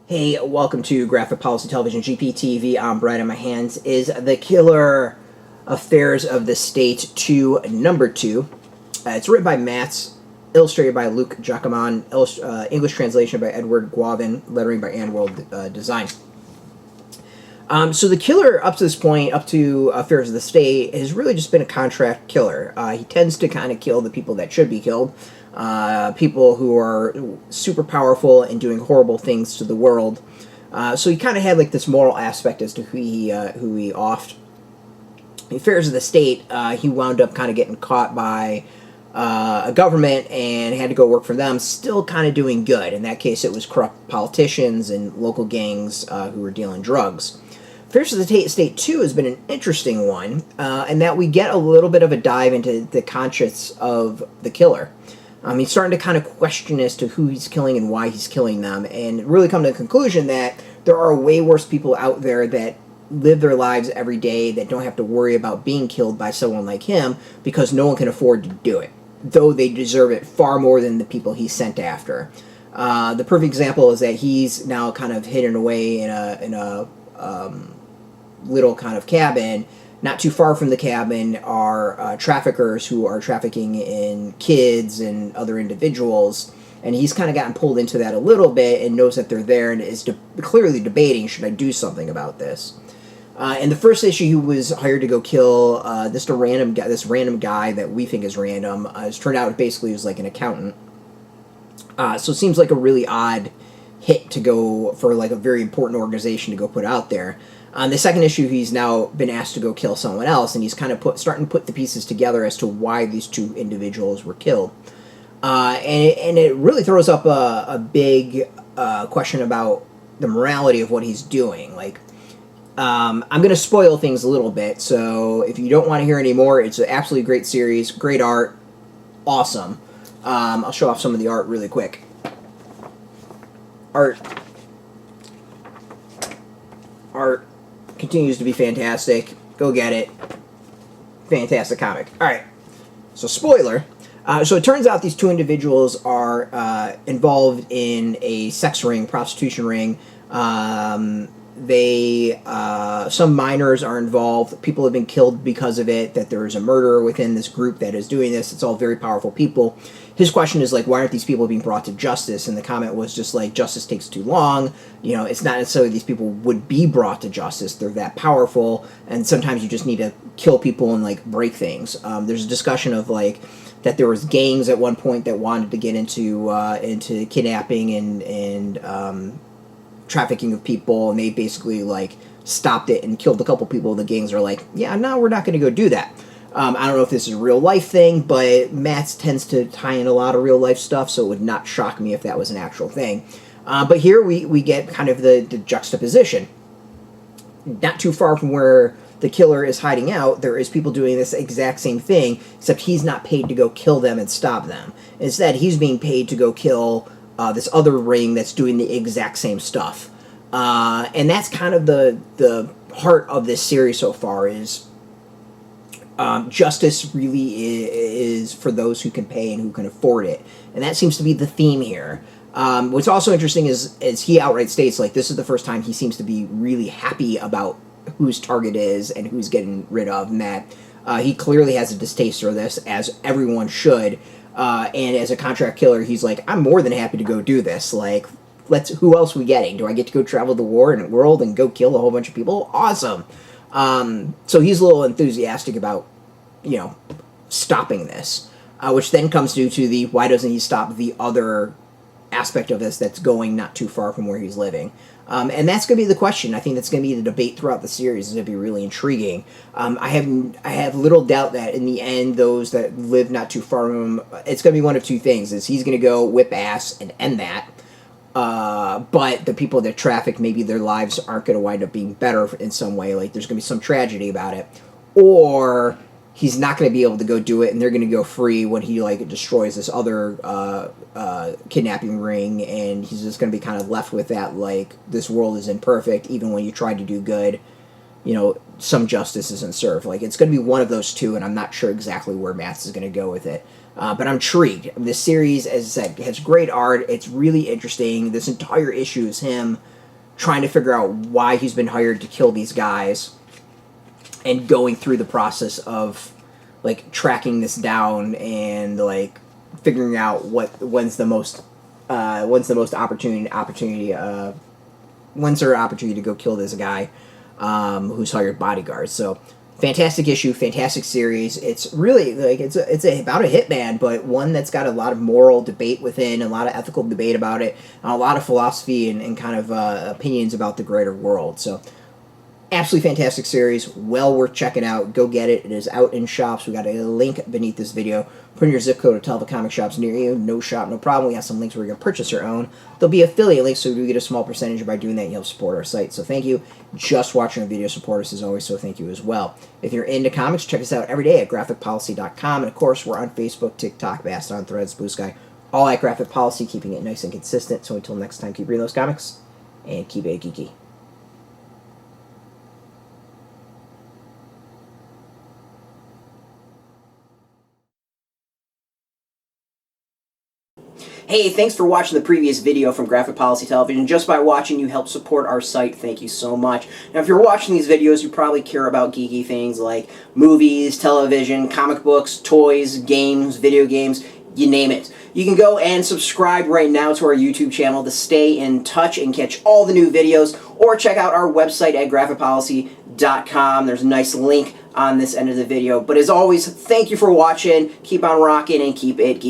Hey, welcome to Graphic Policy Television, GPTV. I'm Brett. In my hands is The Killer Affairs of the State 2, number 2. It's written by Matz, illustrated by Luc Jacamon, English translation by Edward Gauvin, lettering by Andworld design. So the killer, up to this point, up to Affairs of the State, has really just been a contract killer. He tends to kind of kill the people that should be killed. People who are super powerful and doing horrible things to the world. So he kind of had like this moral aspect as to who he offed. In Affairs of the State, he wound up kind of getting caught by a government and had to go work for them, still kind of doing good. In that case, it was corrupt politicians and local gangs who were dealing drugs. Affairs of the State 2 has been an interesting one, in that we get a little bit of a dive into the conscience of the killer. He's starting to kind of question as to who he's killing and why he's killing them, and really come to the conclusion that there are way worse people out there that live their lives every day that don't have to worry about being killed by someone like him because no one can afford to do it, though they deserve it far more than the people he's sent after. The perfect example is that he's now kind of hidden away in a little kind of cabin. Not too far from the cabin are traffickers who are trafficking in kids and other individuals, and he's kind of gotten pulled into that a little bit and knows that they're there and is clearly debating, should I do something about this? In the first issue, he was hired to go kill this random guy that we think is random. It's turned out basically he was like an accountant. So it seems like a really odd hit to go for like a very important organization to go put out there. On the second issue, he's now been asked to go kill someone else, and he's kind of starting to put the pieces together as to why these two individuals were killed. And it really throws up a big question about the morality of what he's doing. Like, I'm going to spoil things a little bit, so if you don't want to hear any more, it's an absolutely great series, great art, awesome. I'll show off some of the art really quick. Art continues to be fantastic. Go get it. Fantastic comic. Alright, so spoiler. So it turns out these two individuals are involved in a sex ring, prostitution ring. Some minors are involved. People have been killed because of it, that there is a murderer within this group that is doing this. It's all very powerful people. His question is like, why aren't these people being brought to justice? And the comment was just like, justice takes too long. You know, it's not necessarily these people would be brought to justice. They're that powerful, and sometimes you just need to kill people and like break things. There's a discussion of like that there was gangs at one point that wanted to get into kidnapping and trafficking of people, and they basically like stopped it and killed a couple people. The gangs are like, yeah, no, we're not going to go do that. I don't know if this is a real life thing, but Matz tends to tie in a lot of real life stuff, so it would not shock me if that was an actual thing. But here we get kind of the juxtaposition. Not too far from where the killer is hiding out, there is people doing this exact same thing, except he's not paid to go kill them and stop them. Instead, he's being paid to go kill this other ring that's doing the exact same stuff. And that's kind of the heart of this series so far is justice really is for those who can pay and who can afford it. And that seems to be the theme here. What's also interesting is he outright states, like, this is the first time he seems to be really happy about whose target is and who's getting rid of, and that he clearly has a distaste for this, as everyone should. And as a contract killer, he's like, I'm more than happy to go do this. Like, who else are we getting? Do I get to go travel the world and go kill a whole bunch of people? Awesome. So he's a little enthusiastic about, you know, stopping this, which then comes due to the why doesn't he stop the other aspect of this that's going not too far from where he's living. And that's going to be the question. I think that's going to be the debate throughout the series. It's going to be really intriguing. I have little doubt that in the end, those that live not too far from him, it's going to be one of two things. Is he's going to go whip ass and end that, but the people that traffic, maybe their lives aren't going to wind up being better in some way. Like, there's going to be some tragedy about it. Or he's not going to be able to go do it, and they're going to go free when he, like, destroys this other kidnapping ring, and he's just going to be kind of left with that, like, this world is imperfect, even when you try to do good, you know, some justice isn't served. Like, it's going to be one of those two, and I'm not sure exactly where Matz is going to go with it. But I'm intrigued. This series, as I said, has great art. It's really interesting. This entire issue is him trying to figure out why he's been hired to kill these guys, and going through the process of like tracking this down and like figuring out when's there opportunity to go kill this guy who's hired bodyguards. So fantastic issue, fantastic series. It's really like it's about a hitman, but one that's got a lot of moral debate within, a lot of ethical debate about it, and a lot of philosophy and kind of opinions about the greater world. So absolutely fantastic series, well worth checking out. Go get it. It is out in shops. We got a link beneath this video. Put in your zip code to tell the comic shops near you. No shop, no problem. We have some links where you can purchase your own. There'll be affiliate links, so we do get a small percentage. By doing that, you help support our site. So thank you. Just watching our video, support us as always, so thank you as well. If you're into comics, check us out every day at graphicpolicy.com. And of course, we're on Facebook, TikTok, Mastodon, Threads, Blue Sky, all at Graphic Policy, keeping it nice and consistent. So until next time, keep reading those comics and keep it geeky. Hey, thanks for watching the previous video from Graphic Policy Television. Just by watching, you help support our site. Thank you so much. Now, if you're watching these videos, you probably care about geeky things like movies, television, comic books, toys, games, video games, you name it. You can go and subscribe right now to our YouTube channel to stay in touch and catch all the new videos, or check out our website at graphicpolicy.com. There's a nice link on this end of the video. But as always, thank you for watching. Keep on rocking and keep it geeky.